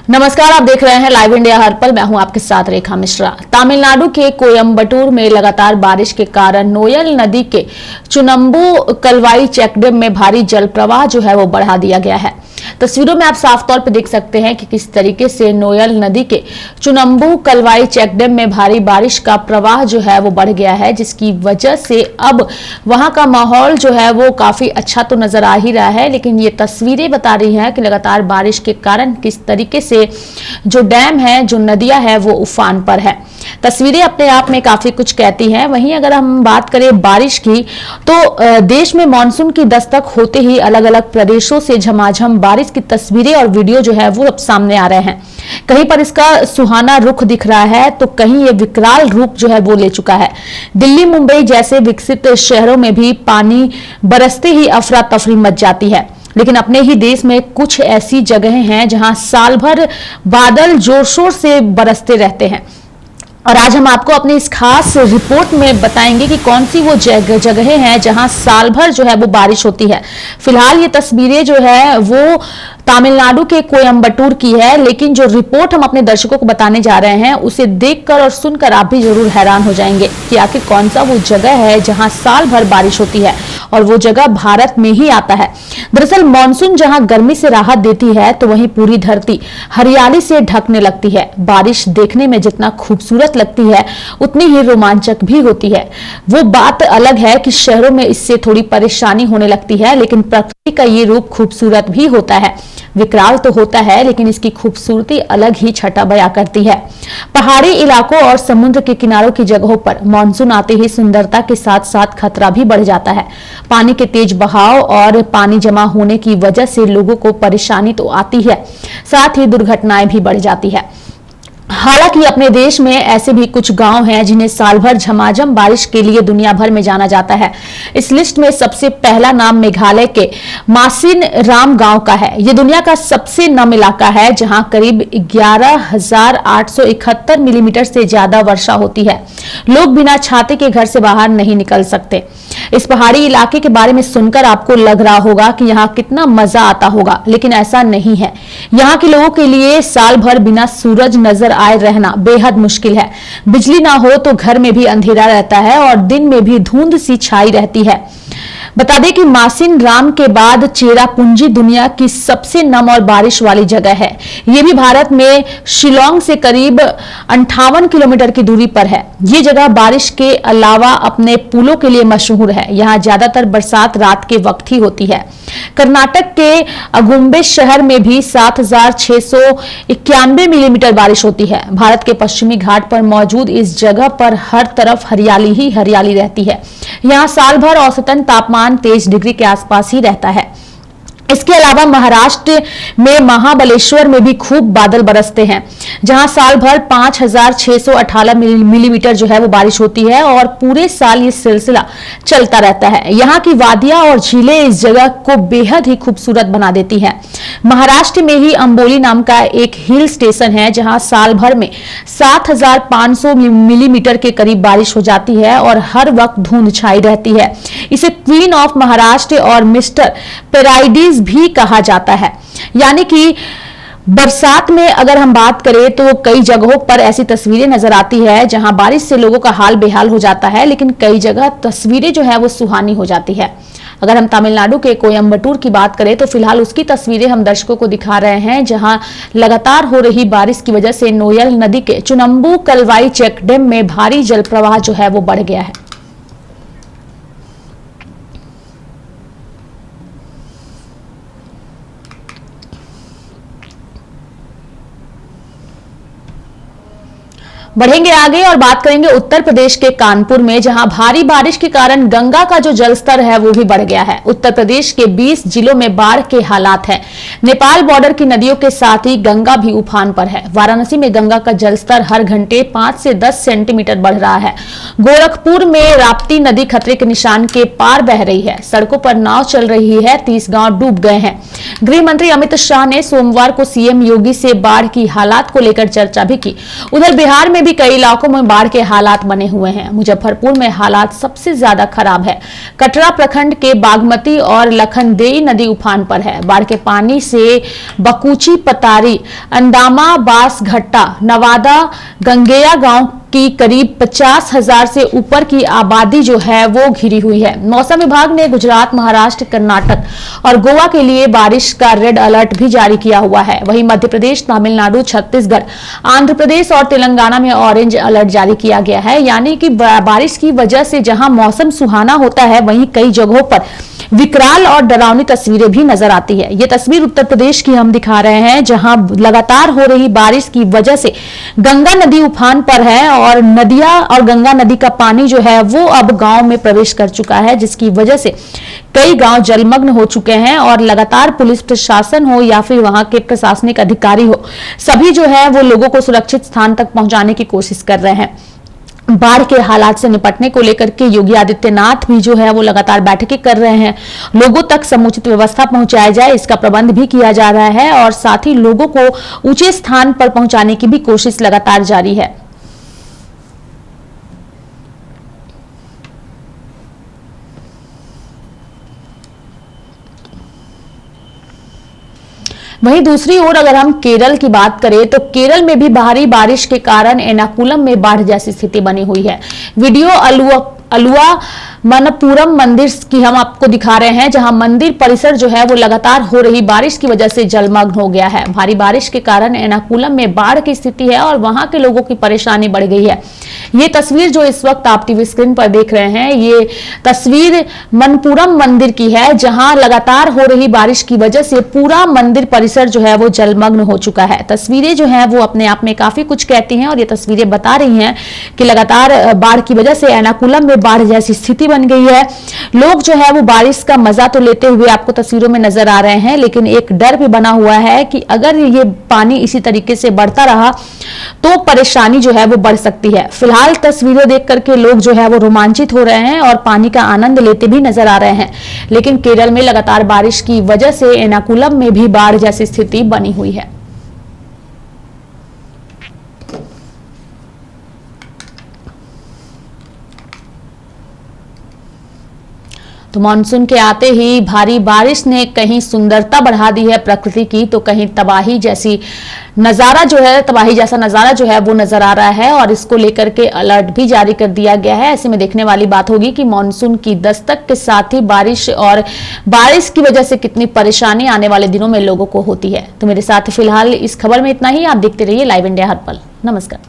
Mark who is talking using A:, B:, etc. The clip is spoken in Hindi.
A: नमस्कार, आप देख रहे हैं लाइव इंडिया हर पल। मैं हूं आपके साथ रेखा मिश्रा। तमिलनाडु के कोयम्बटूर में लगातार बारिश के कारण नोयल नदी के चुनंबू कलवाई चेकडैम में भारी जल प्रवाह जो है वो बढ़ा दिया गया है। तस्वीरों में आप साफ तौर पर देख सकते हैं कि किस तरीके से नोयल नदी के चुनंबू कलवाई चेकडैम में भारी बारिश का प्रवाह जो है वो बढ़ गया है, जिसकी वजह से अब वहां का माहौल जो है वो काफी अच्छा तो नजर आ ही रहा है, लेकिन ये तस्वीरें बता रही हैं कि लगातार बारिश के कारण किस तरीके से जो डैम है, जो नदियां है, वो उफान पर है। तस्वीरें अपने आप में काफी कुछ कहती हैं। वहीं अगर हम बात करें बारिश की, तो देश में मानसून की दस्तक होते ही अलग अलग प्रदेशों से झमाझम बारिश की तस्वीरें और वीडियो जो है वो अब सामने आ रहे हैं। कहीं पर इसका सुहाना रुख दिख रहा है, तो कहीं ये विकराल रूप जो है वो ले चुका है। दिल्ली, मुंबई जैसे विकसित शहरों में भी पानी बरसते ही अफरा तफरी मच जाती है, लेकिन अपने ही देश में कुछ ऐसी जगहें हैं जहां साल भर बादल जोर शोर से बरसते रहते हैं। और आज हम आपको अपनी इस खास रिपोर्ट में बताएंगे कि कौन सी वो जगहें हैं जहां साल भर जो है वो बारिश होती है। फिलहाल ये तस्वीरें जो है वो तमिलनाडु के कोयम्बटूर की है, लेकिन जो रिपोर्ट हम अपने दर्शकों को बताने जा रहे हैं उसे देखकर और सुनकर आप भी जरूर हैरान हो जाएंगे कि आखिर कौन सा वो जगह है जहां साल भर बारिश होती है, और वो जगह भारत में ही आता है। दरअसल मानसून जहां गर्मी से राहत देती है, तो वहीं पूरी धरती हरियाली से ढकने लगती है। बारिश देखने में जितना खूबसूरत लगती है, उतनी ही रोमांचक भी होती है। वो बात अलग है कि शहरों में इससे थोड़ी परेशानी होने लगती है, लेकिन प्रकृति का ये रूप खूबसूरत भी होता है। विकराल तो होता है, लेकिन इसकी खूबसूरती अलग ही छटा बयां करती है। पहाड़ी इलाकों और समुद्र के किनारों की जगहों पर मानसून आते ही सुंदरता के साथ साथ खतरा भी बढ़ जाता है। पानी के तेज बहाव और पानी जमा होने की वजह से लोगों को परेशानी तो आती है, साथ ही दुर्घटनाएं भी बढ़ जाती है। हालांकि अपने देश में ऐसे भी कुछ गांव हैं जिन्हें साल भर झमाझम बारिश के लिए दुनिया भर में जाना जाता है। इस लिस्ट में सबसे पहला नाम मेघालय के मासिन राम गांव का है। यह दुनिया का सबसे नम इलाका है, जहां करीब 11,871 मिलीमीटर से ज्यादा वर्षा होती है। लोग बिना छाते के घर से बाहर नहीं निकल सकते। इस पहाड़ी इलाके के बारे में सुनकर आपको लग रहा होगा कि यहाँ कितना मजा आता होगा, लेकिन ऐसा नहीं है। यहाँ के लोगों के लिए साल भर बिना सूरज नजर आए रहना बेहद मुश्किल है। बिजली ना हो तो घर में भी अंधेरा रहता है और दिन में भी धुंध सी छाई रहती है। बता दें कि मासिन राम के बाद चेरापूंजी दुनिया की सबसे नम और बारिश वाली जगह है। यह भी भारत में शिलोंग से करीब 58 किलोमीटर की दूरी पर है। ये जगह बारिश के अलावा अपने पुलों के लिए मशहूर है। यहाँ ज्यादातर बरसात रात के वक्त ही होती है। कर्नाटक के अगुम्बे शहर में भी 7,691 मिलीमीटर बारिश होती है। भारत के पश्चिमी घाट पर मौजूद इस जगह पर हर तरफ हरियाली ही हरियाली रहती है। यहाँ साल भर औसतन तापमान 23 डिग्री के आसपास ही रहता है। इसके अलावा महाराष्ट्र में महाबलेश्वर में भी खूब बादल बरसते हैं, जहां साल भर 5,618 मिलीमीटर जो है वो बारिश होती है, और पूरे साल ये सिलसिला चलता रहता है। यहाँ की वादियां और झीलें इस जगह को बेहद ही खूबसूरत बना देती हैं। महाराष्ट्र में ही अंबोली नाम का एक हिल स्टेशन है, जहां साल भर में 7,500 मिलीमीटर के करीब बारिश हो जाती है और हर वक्त धुंध छाई रहती है। इसे क्वीन ऑफ महाराष्ट्र और मिस्टर पैराडाइज भी कहा जाता है। यानी कि बरसात में अगर हम बात करें तो कई जगहों पर ऐसी तस्वीरें नजर आती है जहां बारिश से लोगों का हाल बेहाल हो जाता है, लेकिन कई जगह तस्वीरें जो है वो सुहानी हो जाती है। अगर हम तमिलनाडु के कोयम्बटूर की बात करें तो फिलहाल उसकी तस्वीरें हम दर्शकों को दिखा रहे हैं, जहां लगातार हो रही बारिश की वजह से नोयल नदी के चुनंबू कलवाई चेकडैम में भारी जल प्रवाह जो है वो बढ़ गया है। बढ़ेंगे आगे और बात करेंगे उत्तर प्रदेश के कानपुर में, जहां भारी बारिश के कारण गंगा का जो जलस्तर है वो भी बढ़ गया है। उत्तर प्रदेश के 20 जिलों में बाढ़ के हालात हैं। नेपाल बॉर्डर की नदियों के साथ ही गंगा भी उफान पर है। वाराणसी में गंगा का जलस्तर हर घंटे 5 से 10 सेंटीमीटर बढ़ रहा है। गोरखपुर में राप्ती नदी खतरे के निशान के पार बह रही है। सड़कों पर नाव चल रही है, 30 गांव डूब गए हैं। गृह मंत्री अमित शाह ने सोमवार को सीएम योगी से बाढ़ की हालात को लेकर चर्चा भी की। उधर बिहार में में भी कई इलाकों में बाढ़ के हालात बने हुए हैं। मुजफ्फरपुर में हालात सबसे ज्यादा खराब है। कटरा प्रखंड के बागमती और लखनदेई नदी उफान पर है। बाढ़ के पानी से बकुची, पतारी, अंदामा, बासघट्टा, नवादा, गंगेया गांव की करीब 50,000 से ऊपर की आबादी जो है वो घिरी हुई है। मौसम विभाग ने गुजरात, महाराष्ट्र, कर्नाटक और गोवा के लिए बारिश का रेड अलर्ट भी जारी किया हुआ है। वहीं मध्य प्रदेश, तमिलनाडु, छत्तीसगढ़, आंध्र प्रदेश और तेलंगाना में ऑरेंज अलर्ट जारी किया गया है। यानी कि बारिश की वजह से जहां मौसम सुहाना होता है, वहीं कई जगहों पर विकराल और डरावनी तस्वीरें भी नजर आती है। ये तस्वीर उत्तर प्रदेश की हम दिखा रहे हैं, जहां लगातार हो रही बारिश की वजह से गंगा नदी उफान पर है और नदियां और गंगा नदी का पानी जो है वो अब गांव में प्रवेश कर चुका है, जिसकी वजह से कई गांव जलमग्न हो चुके हैं और लगातार पुलिस प्रशासन हो या फिर वहां के प्रशासनिक अधिकारी हो, सभी जो है वो लोगों को सुरक्षित स्थान तक पहुंचाने की कोशिश कर रहे हैं। बाढ़ के हालात से निपटने को लेकर के योगी आदित्यनाथ भी जो है वो लगातार बैठकें कर रहे हैं। लोगों तक समुचित व्यवस्था पहुंचाया जाए, इसका प्रबंध भी किया जा रहा है और साथ ही लोगों को ऊंचे स्थान पर पहुंचाने की भी कोशिश लगातार जारी है। वहीं दूसरी ओर अगर हम केरल की बात करें तो केरल में भी भारी बारिश के कारण एर्नाकुलम में बाढ़ जैसी स्थिति बनी हुई है। वीडियो अलुआ मनपुरम मंदिर की हम आपको दिखा रहे हैं, जहां मंदिर परिसर जो है वो लगातार हो रही बारिश की वजह से जलमग्न हो गया है। भारी बारिश के कारण एर्नाकुलम में बाढ़ की स्थिति है और वहां के लोगों की परेशानी बढ़ गई है। ये तस्वीर जो इस वक्त आप टीवी स्क्रीन पर देख रहे हैं, ये तस्वीर मनपुरम मंदिर की है, जहां लगातार हो रही बारिश की वजह से पूरा मंदिर परिसर जो है वो जलमग्न हो चुका है। तस्वीरें जो है वो अपने आप में काफी कुछ कहती हैं और ये तस्वीरें बता रही हैं कि लगातार बाढ़ की वजह से एर्नाकुलम में बाढ़ जैसी स्थिति बन गई है। लोग जो है वो बारिश का मजा तो लेते हुए आपको तस्वीरों में नजर आ रहे हैं, लेकिन एक डर भी बना हुआ है कि अगर ये पानी इसी तरीके से बढ़ता रहा तो परेशानी जो है वो बढ़ सकती है। फिलहाल तस्वीरें देख करके लोग जो है वो रोमांचित हो रहे हैं और पानी का आनंद लेते भी नजर आ रहे हैं, लेकिन केरल में लगातार बारिश की वजह से एर्नाकुलम में भी बाढ़ जैसी स्थिति बनी हुई है। तो मानसून के आते ही भारी बारिश ने कहीं सुंदरता बढ़ा दी है प्रकृति की, तो कहीं तबाही जैसा नजारा जो है वो नजर आ रहा है और इसको लेकर के अलर्ट भी जारी कर दिया गया है। ऐसे में देखने वाली बात होगी कि मानसून की दस्तक के साथ ही बारिश की वजह से कितनी परेशानी आने वाले दिनों में लोगों को होती है। तो मेरे साथ फिलहाल इस खबर में इतना ही। आप देखते रहिए लाइव इंडिया हर पल। नमस्कार।